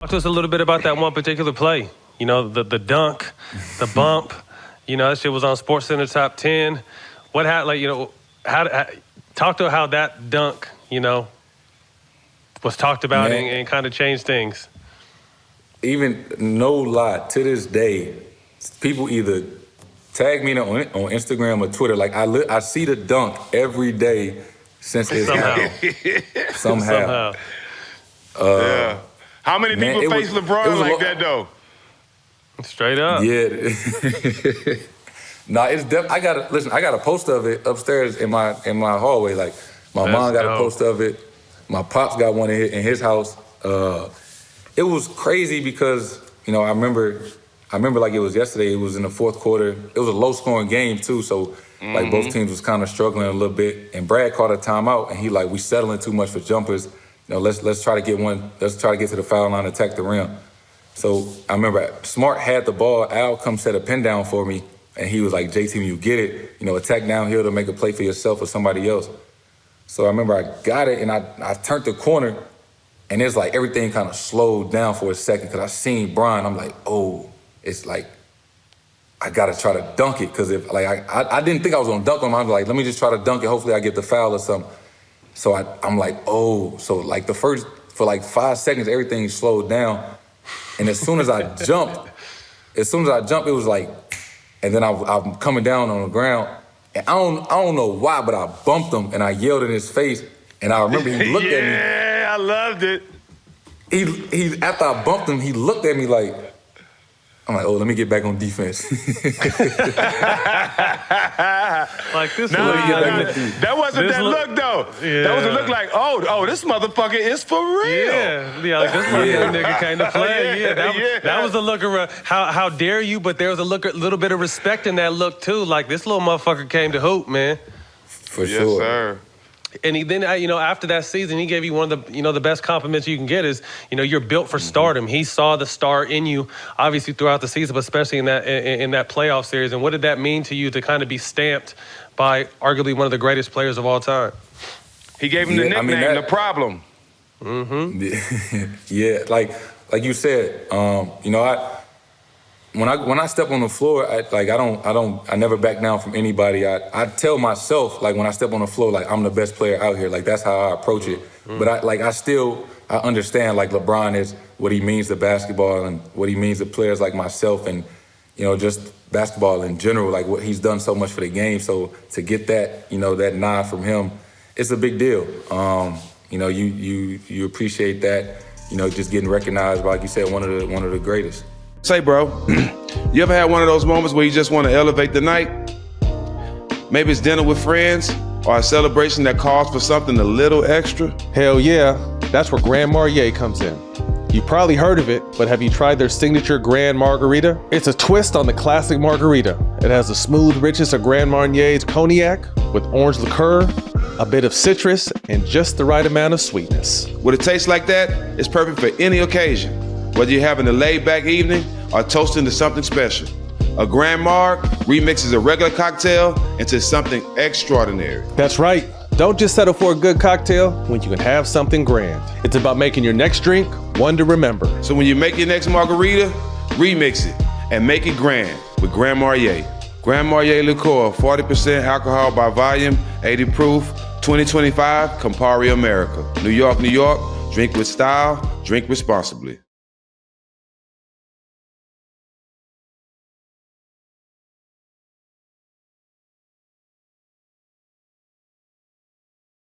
Talk to us a little bit about that one particular play. You know, the dunk, the bump. You know, that shit was on SportsCenter Top 10. What happened? Like, you know, talk to how that dunk, you know, was talked about and kind of changed things. Even no lie, to this day, people either tag me on Instagram or Twitter. Like I see the dunk every day since it's somehow. Yeah. How many people face LeBron like that though? Straight up. Yeah. Nah, it's I got a poster of it upstairs in my hallway. Like my mom got a poster of it. My pops got one in his house. It was crazy because, you know, I remember like it was yesterday. It was in the fourth quarter. It was a low-scoring game too, so like both teams was kind of struggling a little bit. And Brad called a timeout, and he like, we settling too much for jumpers. You know, let's try to get one. Let's try to get to the foul line, attack the rim. So I remember Smart had the ball. Al come set a pin down for me, and he was like, "J-Team, you get it. You know, attack downhill to make a play for yourself or somebody else." So I remember I got it, and I turned the corner, and it's like everything kind of slowed down for a second because I seen Brian. I'm like, oh, it's like I gotta try to dunk it because if like I didn't think I was gonna dunk him. I was like, let me just try to dunk it. Hopefully I get the foul or something. So I'm like, oh, so like for like 5 seconds, everything slowed down. And as soon as I jumped, it was like, and then I'm coming down on the ground. And I don't know why, but I bumped him and I yelled in his face. And I remember he looked at me. Yeah, I loved it. He after I bumped him, he looked at me like, I'm like, oh, let me get back on defense. Like this. That wasn't that look though. Yeah. That was a look like, oh, this motherfucker is for real. Yeah, like this nigga came to play. That was the look of how dare you? But there was a little bit of respect in that look too. Like this little motherfucker came to hoop, man. For sure. Yes, sir. And then, you know, after that season, he gave you one of the, you know, the best compliments you can get is, you know, you're built for stardom. He saw the star in you, obviously throughout the season, but especially in that playoff series. And what did that mean to you to kind of be stamped by arguably one of the greatest players of all time? He gave him the nickname, The Problem. Mm-hmm. Yeah, like you said, you know, when I step on the floor, I never back down from anybody. I tell myself, like when I step on the floor, like I'm the best player out here. Like that's how I approach it. But I understand like LeBron is what he means to basketball and what he means to players like myself and, you know, just basketball in general, like what he's done so much for the game. So to get that, you know, that nod from him, it's a big deal. You know, you appreciate that, you know, just getting recognized by, like you said, one of the greatest. Say, bro, you ever had one of those moments where you just want to elevate the night? Maybe it's dinner with friends or a celebration that calls for something a little extra? Hell yeah, that's where Grand Marnier comes in. You probably heard of it, but have you tried their signature Grand Margarita? It's a twist on the classic margarita. It has the smooth richness of Grand Marnier's cognac with orange liqueur, a bit of citrus, and just the right amount of sweetness. With a taste like that, it's perfect for any occasion. Whether you're having a laid-back evening or toasting to something special. A Grand Marg remixes a regular cocktail into something extraordinary. That's right. Don't just settle for a good cocktail when you can have something grand. It's about making your next drink one to remember. So when you make your next margarita, remix it and make it grand with Grand Marnier. Grand Marnier liqueur, 40% alcohol by volume, 80 proof, 2025, Campari America. New York, New York. Drink with style, drink responsibly.